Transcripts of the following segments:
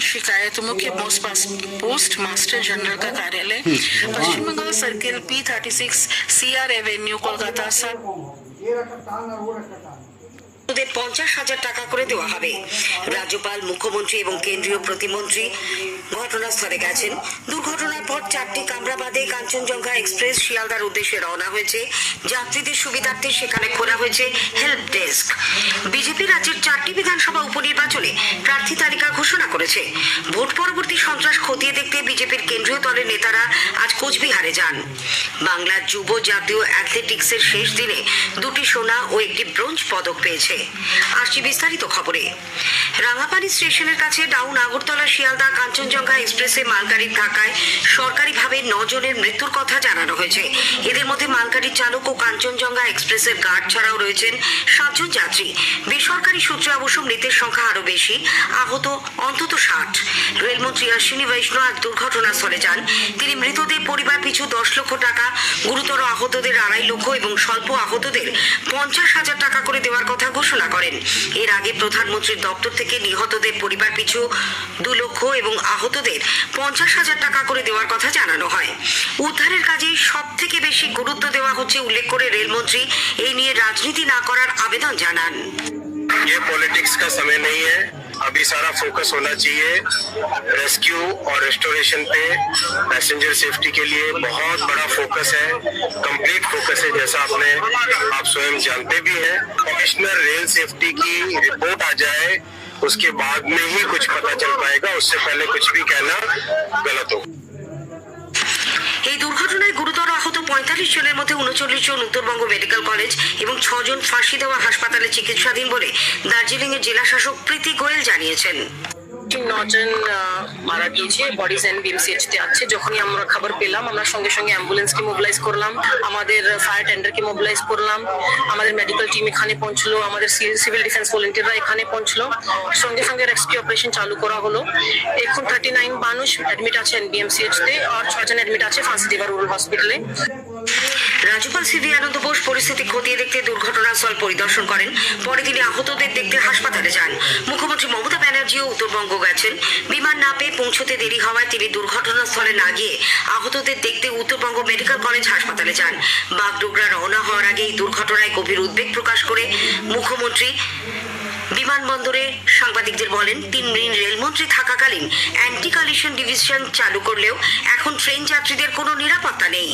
शिकायतमुखी post master general का कार्यालय Paschim Bangal circle P36 CR avenue Kolkata ওদের 50,000 টাকা করে দেওয়া হবে। রাজ্যপাল, মুখ্যমন্ত্রী এবং কেন্দ্রীয় প্রতিমন্ত্রী ঘটনাস্থলে গেছেন। দুর্ঘটনার পর 4টি কামরা বাদে কাঞ্চনজঙ্ঘা এক্সপ্রেস শিয়ালদার উদ্দেশ্যে রওনা হয়েছে। যাত্রীদের সুবিধার্থে সেখানে খোলা হয়েছে হেল্প ডেস্ক। বিজেপি রাজ্যের 4টি বিধানসভা উপনির্বাচনে প্রার্থী তালিকা ঘোষণা করেছে। ভোট পরবর্তী সন্ত্রাস খতিয়ে দেখতে বিজেপির কেন্দ্রীয় দলের নেতারা আজ কোচবিহারে যান। বাংলার যুব জাতীয় অ্যাথলেটিক্সের শেষ দিনে 2টি সোনা ও 1টি ব্রোঞ্জ পদক পেয়েছে। আসছি বিস্তারিত খবরে। রাঙাপানি স্টেশনের কাছে ডাউন আগরতলা শিয়ালদা কাঞ্চনজঙ্ঘা এক্সপ্রেসে মালগাড়ির ধাক্কায় সরকারিভাবে 9 জনের মৃত্যুর কথা জানানো হয়েছে। এদের মধ্যে মালগাড়ির চালক ও কাঞ্চনজঙ্ঘা এক্সপ্রেসের গার্ড ছাড়াও রয়েছেন 7 জন যাত্রী। বেসরকারি সূত্রে অবশ্য মৃতের সংখ্যা আরো বেশি, আহত অন্তত 60। রেলমন্ত্রী অশ্বিনী বৈষ্ণব আজ দুর্ঘটনাস্থলে যান। তিনি মৃতদের পরিবার পিছু 10 লক্ষ টাকা, গুরুতর আহতদের 2.5 লক্ষ এবং স্বল্প আহতদের 50,000 টাকা করে দেওয়ার কথা ঘোষণা করেন। এর আগে প্রধানমন্ত্রীর দপ্তর থেকে নিহতদের পরিবার পিছু 2 লক্ষ এবং আহতদের 50,000 টাকা করে দেওয়ার কথা জানানো হয়। উদ্ধারের কাজে সব থেকে বেশি গুরুত্ব দেওয়া হচ্ছে উল্লেখ করে রেলমন্ত্রী এই নিয়ে রাজনীতি না করার আবেদন জানান। ये पॉलिटिक्स का समय नहीं है, अभी सारा फोकस होना चाहिए रेस्क्यू और रेस्टोरेशन पे। पैसेंजर सेफ्टी के लिए बहुत बड़ा फोकस है, कंप्लीट फोकस है, जैसा आप स्वयं जानते भी हैं। कमिश्नर रेल सेफ्टी की रिपोर्ट आ जाए उसके बाद में ही कुछ पता चल पाएगा, उससे पहले कुछ भी कहना गलत हो। এই দুর্ঘটনায় গুরুতর আহত 45 জনের মধ্যে 39 জন উত্তরবঙ্গ মেডিকেল কলেজ এবং 6 জন ফাঁসি দেওয়া হাসপাতালে চিকিৎসাধীন বলে দার্জিলিং এর জেলা শাসক প্রীতি গোয়েল জানিয়েছেন। 9 জন মারা গিয়েছে, বডিজ NBMCH তে আছে। যখনই আমরা খবর পেলাম আমরা সঙ্গে সঙ্গে অ্যাম্বুলেন্সকে মোবিলাইজ করলাম, আমাদের ফায়ার টেন্ডারকে মোবিলাইজ করলাম, আমাদের মেডিকেল টিম এখানে পৌঁছলো, আমাদের সিভিল ডিফেন্স ভলেন্টিয়াররা এখানে পৌঁছলো, সঙ্গে সঙ্গে রেস্কিউ অপারেশন চালু করা হলো। এখন 39 মানুষ অ্যাডমিট আছে NBMCH তে আর 6 জন অ্যাডমিট আছে ফাঁসিদেবা রুরাল হসপিটালে। রাজ্যপাল সিভি আনন্দ বোস পরিস্থিতি খতিয়ে দেখতে দুর্ঘটনাস্থল পরিদর্শন করেন। পরে তিনি আহতদের দেখতে হাসপাতালে যান। মুখ্যমন্ত্রী মমতা ব্যানার্জিও উত্তরবঙ্গ গেছেন। বিমান না পেয়ে পৌঁছতে দেরি হওয়ায় তিনি দুর্ঘটনাস্থলে না গিয়ে আহতদের দেখতে উত্তরবঙ্গ মেডিকেল কলেজ হাসপাতালে যান। বাগডোগরা রওনা হওয়ার আগে এই দুর্ঘটনায় গভীর উদ্বেগ প্রকাশ করে মুখ্যমন্ত্রী বিমানবন্দরে সাংবাদিকদের বলেন, 3 দিন রেলমন্ত্রী থাকাকালীন অ্যান্টি কলিশন ডিভিশন চালু করলেও এখন ট্রেন যাত্রীদের কোনো নিরাপত্তা নেই।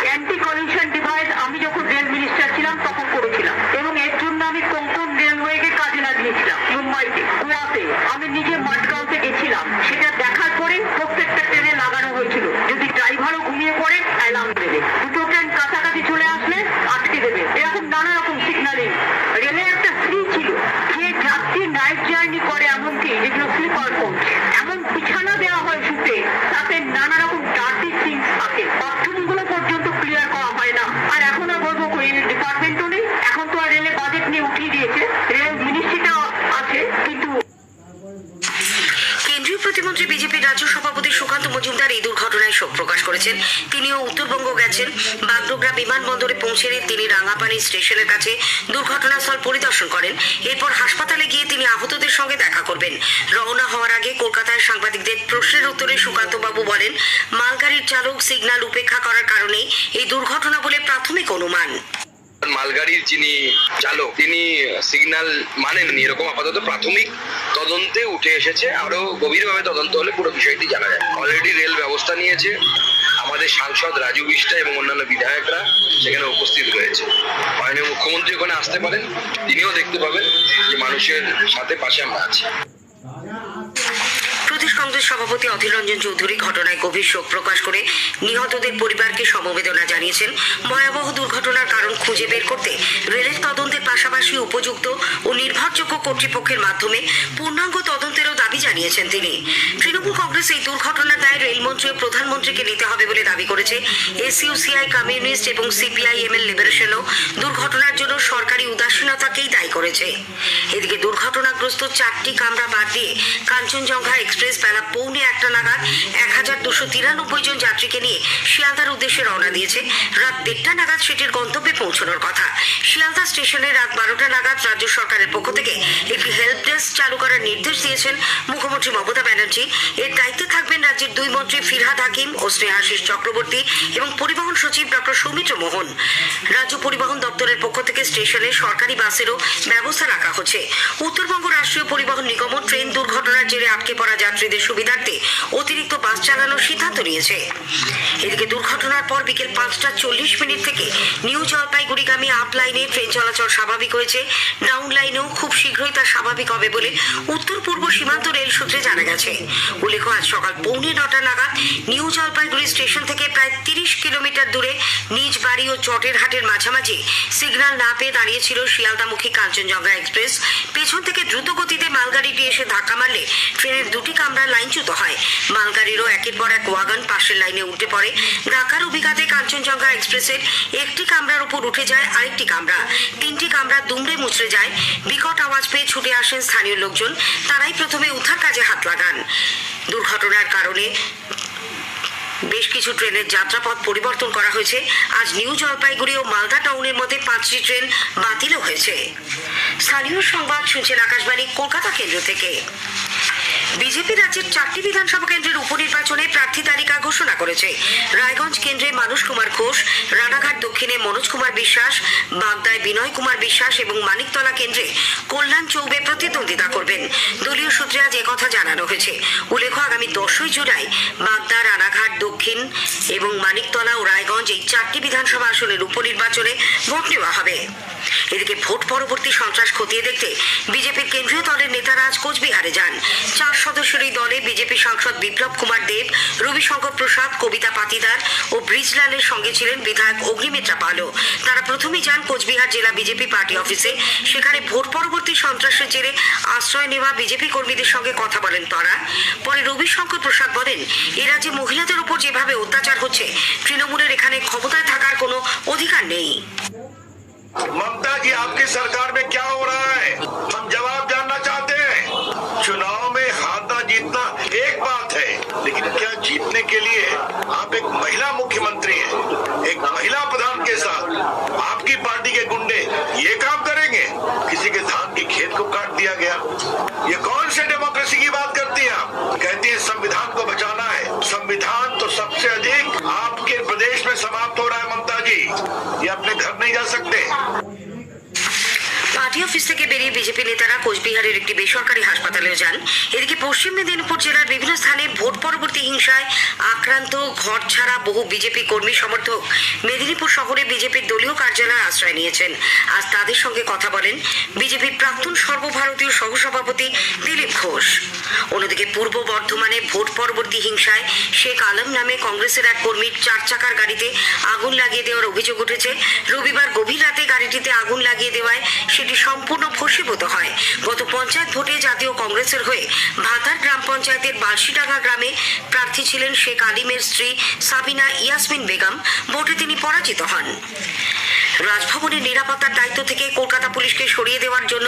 অ্যান্টি কলিশন ডিভাইস আমি যখন রেল মিনিস্টার ছিলাম তখন করেছিলাম এবং এর জন্য আমি কোঙ্কণ রেলওয়েকে কাজে লাগিয়েছিলাম। মুম্বাইতে, গোয়াতে আমি নিজে মাডগাঁওতে গেছিলাম। সেটা দেখার পরে প্রত্যেকটা ট্রেনে লাগানো হয়েছিল যদি ড্রাইভারও ঘুমিয়ে পড়ে অ্যালার্ম দেবে, 2টো ট্রেন কাছাকাছি চলে আসলে আটকে দেবে, এরকম নানা রকম সিগন্যালিং। রেলে একটা ফ্রি ছিল, যে যাত্রী নাইট জার্নি করে এমনকি যেগুলো স্লিপার কোচ, এমন বিছানা দেওয়া হয় শুতে, তাতে নানা রকম ডার্টি থিংস থাকে, বাথরুমগুলো পর্যন্ত ক্লিয়ার করা হয় না। আর এখন আর বলবো রেলের ডিপার্টমেন্টও নেই, এখন তো আর রেলে বাজেট নিয়ে উঠিয়ে দিয়েছে, রেল মিনিস্ট্রিটা আছে কিন্তু। কেন্দ্রীয় প্রতিমন্ত্রী বিজেপির রাজ্য সভাপতি সুকান্ত মজুমদার এই দুর্ঘটনায় শোক প্রকাশ করেছেন। তিনিও উত্তরবঙ্গ গেছেন। বাগডোগরা বিমানবন্দরে পৌঁছে তিনি রাঙাপানি স্টেশনের কাছে দুর্ঘটনাস্থল পরিদর্শন করেন। এরপর হাসপাতালে গিয়ে তিনি আহতদের সঙ্গে দেখা করবেন। রওনা হওয়ার আগে কলকাতায় সাংবাদিকদের প্রশ্নের উত্তরে সুকান্ত বাবু বলেন, মালগাড়ির চালক সিগন্যাল উপেক্ষা করার কারণেই এই দুর্ঘটনা বলে প্রাথমিক অনুমান। মালগাড়ির যিনি চালক তিনি সিগন্যাল মানেননি, এরকম আপাতত প্রাথমিক তদন্তে উঠে এসেছে। আরো গভীরভাবে তদন্ত হলে পুরো বিষয়টি জানা যায়। অলরেডি রেল ব্যবস্থা নিয়েছে, আমাদের সাংসদ রাজু বিষ্টা এবং অন্যান্য বিধায়করা সেখানে উপস্থিত রয়েছে। মাননীয় মুখ্যমন্ত্রী ওখানে আসতে পারেন, তিনিও দেখতে পাবেন যে মানুষের সাথে পাশে আমরা আছি। প্রদেশ কংগ্রেস সভাপতি অধীর রঞ্জন চৌধুরী ঘটনায় গভীর শোক প্রকাশ করে নিহতদের পরিবারকে সমবেদনা জানিয়েছেন। ভয়াবহ দুর্ঘটনার কারণ খুঁজে বের করতে রেলের তদন্তের পাশাপাশি উপযুক্ত ও নির্ভরযোগ্য কর্তৃপক্ষের মাধ্যমে পূর্ণাঙ্গ তদন্তেরও দাবি জানিয়েছেন তিনি। তৃণমূল কংগ্রেস এই দুর্ঘটনার দায় রেলমন্ত্রী ও প্রধানমন্ত্রীকে নিতে হবে বলে দাবি করেছে। এসইউসিআই কমিউনিস্ট এবং CPIM-এর লিবারেশনও দুর্ঘটনার জন্য সরকারি উদাসীনতাকেই দায়ী করেছে। এদিকে দুর্ঘটনাগ্রস্ত 4টি কামরা বাদ দিয়ে কাঞ্চনজঙ্ঘা এক্সপ্রেস বেলা 1:45 নাগাদ 1293 জন যাত্রীকে নিয়ে শিয়ালদার উদ্দেশ্যে রওনা দিয়েছে। রাত 1:30 নাগাদ সেটির গন্তব্যে পৌঁছানোর কথা। শিয়ালদা স্টেশনে রাত 12টা নাগাদ রাজ্য সরকারের পক্ষ থেকে একটি হেল্প ডেস্ক চালু করার করার নির্দেশ দিয়েছেন মুখ্যমন্ত্রী মমতা ব্যানার্জি। এর দায়িত্বে থাকবেন রাজ্যের দুই মন্ত্রী ফিরহাদ হাকিম ও স্নেহাশিস চক্রবর্তী এবং পরিবহন সচিব ডক্টর সৌমিত্র মোহন। রাজ্য পরিবহন দপ্তরের পক্ষ থেকে স্টেশনে সরকারি বাসেরও ব্যবস্থা রাখা হচ্ছে। উত্তরবঙ্গ রাষ্ট্রীয় পরিবহন নিগম ট্রেন দুর্ঘটনার জেরে আটকে পড়া যাত্রীদের সুবিধার্থে অতিরিক্ত বাস চালানোর সিদ্ধান্ত নিয়েছে। এদিকে দুর্ঘটনার পর বিকেল 5:40 থেকে নিউ জলপাইগুড়িগামী আপ লাইনে ট্রেন চলাচল স্বাভাবিক হয়েছে। ডাউন লাইনেও খুব শীঘ্রই তা স্বাভাবিক হবে বলে উত্তর পূর্ব সীমান্ত রেল সূত্রে জানা গেছে। উল্লেখ্য, আজ সকাল 9:45 নাগাদ নিউ জলপাইগুড়ি স্টেশন থেকে প্রায় 30 কিলোমিটার দূরে নিজ বাড়ি ও চটেরহাটের মাঝামাঝি সিগন্যাল না পেয়ে দাঁড়িয়েছিল শিয়ালদামুখী কাঞ্চনজঙ্ঘা এক্সপ্রেস। পেছন থেকে দ্রুত গতিতে মালগাড়িটি এসে ধাক্কা মারলে ট্রেনের দুটি কামরা লাইনচ্যুত হয়। মালগাড়িরও একের পর এক ওয়াগন পাশের লাইনে উঠে পড়ে। ধাক্কার অভিঘাতে কাঞ্চনজঙ্ঘা এক্সপ্রেসের একটি কামরার উপর উঠে যায় আরেকটি কামরা। 3টি কামরা দুমড়ে মুচড়ে যায়। বিকট আওয়াজ পেয়ে ছুটে আসেন স্থানীয় লোকজন। তারাই প্রথমে উদ্ধার কাজে হাত লাগান। দুর্ঘটনার কারণে বেশ কিছু ট্রেনের যাত্রাপথ পরিবর্তন করা হয়েছে। আজ নিউ জলপাইগুড়ি ও মালদা টাউনের মধ্যে 5টি ট্রেন বাতিলও হয়েছে। স্থানীয় সংবাদ শুনছেন আকাশবাণী কলকাতা কেন্দ্র থেকে। বিজেপি রাজ্যের 4টি বিধানসভা কেন্দ্রের উপনির্বাচনে প্রার্থী তালিকা ঘোষণা করেছে। রায়গঞ্জ কেন্দ্রে মানুষ কুমার ঘোষ, রানাঘাট দক্ষিণে মনোজ কুমার বিশ্বাস, বাগদায় বিনয় কুমার বিশ্বাস এবং মানিকতলা কেন্দ্রে কল্যাণ চৌবে প্রতিদ্বন্দ্বিতা করবেন। দলীয় সূত্রে আজ একথা জানানো হয়েছে। উল্লেখ্য, আগামী 10ই জুলাই বাগদা, রানাঘাট দক্ষিণ এবং মানিকতলা ও রায়গঞ্জ এই 4টি বিধানসভা আসনের উপনির্বাচনে ভোট নেওয়া হবে। এদিকে ভোট পরবর্তী সন্ত্রাস খতিয়ে দেখতে বিজেপির কেন্দ্রীয় দলের নেতারা আজ কোচবিহারে যান। 4 সদস্যের এই দলে বিজেপি সাংসদ বিপ্লব কুমার দেব, রবিশঙ্কর প্রসাদ, কবিতা পাতিদার ও ব্রিজলালের সঙ্গে ছিলেন বিধায়ক অগ্নিমিত্রা পালও। তারা প্রথমেই যান কোচবিহার জেলা বিজেপি পার্টি অফিসে। সেখানে ভোট পরবর্তী সন্ত্রাসের জেরে আশ্রয় নেওয়া বিজেপি কর্মীদের সঙ্গে কথা বলেন তারা। পরে রবিশঙ্কর প্রসাদ বলেন, এ রাজ্যে মহিলাদের উপর যেভাবে অত্যাচার হচ্ছে, তৃণমূলের এখানে ক্ষমতায় থাকার কোনো অধিকার নেই। ममता जी, आपकी सरकार में क्या हो रहा है? हम जवाब जानना चाहते हैं। चुनाव में हारना जीतना एक बात है, लेकिन क्या जीतने के लिए आप एक महिला मुख्यमंत्री हैं, एक महिला प्रधान के साथ आपकी पार्टी के गुंडे ये काम करेंगे? किसी के धान की खेत को काट दिया गया। ये कौन से डेमोक्रेसी की बात करती हैं आप? कहती हैं संविधान को बचाना है। संविधान तो सबसे अधिक आपके प्रदेश में समाप्त हो रहा है ममता जी। ये अपने घर नहीं जा सकते। পার্টি অফিস থেকে বেরিয়ে বিজেপি নেতারা কোচবিহারের একটি বেসরকারি হাসপাতালেও যান। এদিকে পশ্চিম মেদিনীপুর জেলার বিভিন্ন স্থানে ভোট পরবর্তী হিংসায় আক্রান্ত ঘর ছাড়া বহু বিজেপি কর্মী সমর্থক মেদিনীপুর শহরে বিজেপির দলীয় কার্যালয়ে আশ্রয় নিয়েছেন। আজ তাদের সঙ্গে কথা বলেন বিজেপির প্রাক্তন সর্বভারতীয় সহসভাপতি দিলীপ ঘোষ। অন্যদিকে পূর্ব বর্ধমানে ভোট পরবর্তী হিংসায় শেখ আলম নামে কংগ্রেসের এক কর্মীর 4 চাকার গাড়িতে আগুন লাগিয়ে দেওয়ার অভিযোগ উঠেছে। রবিবার গভীর রাতে গাড়িটিতে আগুন লাগিয়ে দেওয়ায় সেটি সম্পূর্ণ ভস্মীভূত হয়। গত পঞ্চায়েত ভোটে জাতীয় কংগ্রেসের হয়ে ভাতার গ্রাম পঞ্চায়েতের বালশিডাঙ্গা গ্রামে প্রার্থী ছিলেন শেখ আলিমের স্ত্রী সাবিনা ইয়াসমিন বেগম। ভোটে তিনি পরাজিত হন। রাজভবনের নিরাপত্তার দায়িত্ব থেকে কলকাতা পুলিশকে সরিয়ে দেওয়ার জন্য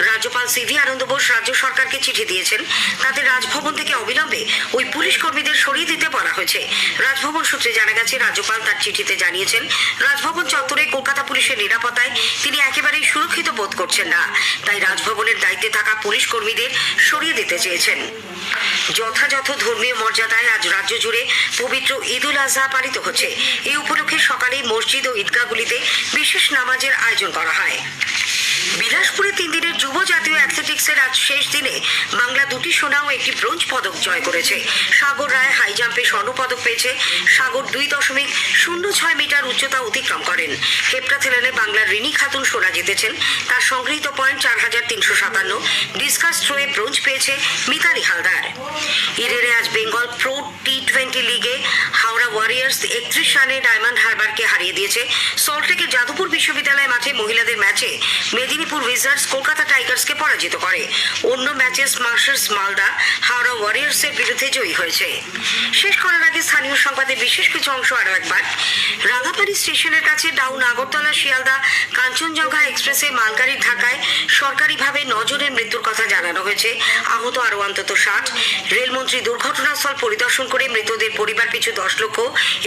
রাজ্যপাল সিভি আনন্দ বোস রাজ্য সরকারকে চিঠি দিয়েছেন। তাতে রাজভবন থেকে অবিলম্বে ওই পুলিশ কর্মীদের সরিয়ে দিতে বলা হয়েছে। রাজভবন সূত্রে জানা গেছে, রাজ্যপাল তার চিঠিতে জানিয়েছেন, রাজভবন চত্বরে কলকাতা পুলিশের নিরাপত্তায় তিনি একেবারেই সুরক্ষিত বোধ করছেন না। তাই রাজভবনের দায়িত্বে থাকা পুলিশ কর্মীদের সরিয়ে দিতে চেয়েছেন। যথাযথ ধর্মীয় মর্যাদায় আজ রাজ্য জুড়ে পবিত্র ঈদ উল আজহা পালিত হচ্ছে। এই উপলক্ষে সকালেই মসজিদ ও ঈদগাহগুলিতে বিশেষ নামাজের আয়োজন করা হয়। বিলাসপুরে 3 দিনের যুব জাতীয় অ্যাথলেটিক্সের আজ শেষ দিনে বাংলা 2টি সোনা ও একটি ব্রোঞ্জ পদক জয় করেছে। সাগর রায় হাই জাম্পে স্বর্ণপদক পেয়েছে। সাগর 2.06 মিটার উচ্চতা অতিক্রম করেন। হেপ্টাথেলনে বাংলার রিনি খাতুন সোনা জিতেছেন। তার সংগৃহীত পয়েন্ট 4357। ডিসকাস থ্রোয়ে ব্রোঞ্জ পেয়েছে মিতালি হালদার। ইরেরে আজ বেঙ্গল প্রো টি20 লিগে হাওড়া ওয়ারিয়ার্স 31 রানে ডায়মন্ড হারবারকে হারিয়ে দিয়েছে। সল্টলেকের যাদবপুর বিশ্ববিদ্যালয় মাঠে মহিলাদের ম্যাচে মেদিনীপুর উইজার্ডস কলকাতা টাইগার্সকে পরাজিত করে। অন্য ম্যাচে স্মাশার্স মালদা হাওড়া ওয়ারিয়ার্সের বিরুদ্ধে জয়ী হয়েছে। শেষ করার আগে স্থানীয় সংবাদের বিশেষ কিছু অংশ আরও একবার। রাঙাপাড়ি স্টেশনের কাছে ডাউন আগরতলা শিয়ালদা কাঞ্চনজঙ্ঘা এক্সপ্রেসে মালগাড়ির ধাক্কায় সরকারিভাবে 9 জনের মৃত্যুর কথা জানানো হয়েছে। আহত আরও অন্তত 60। রেলমন্ত্রী দুর্ঘটনাস্থল পরিদর্শন করে মৃতদের পরিবার পিছু 10 লক্ষ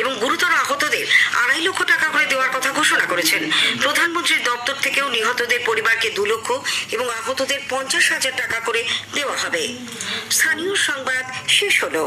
এবং গুরুতর আহতদের 2.5 লক্ষ টাকা করে দেওয়ার কথা ঘোষণা করেছেন। প্রধানমন্ত্রীর দপ্তর থেকেও নিহতদের পরিবারকে 2 লক্ষ এবং আহতদের 50 50,000 টাকা করে দেওয়া হবে। স্থানীয় সংবাদ শেষ হলো।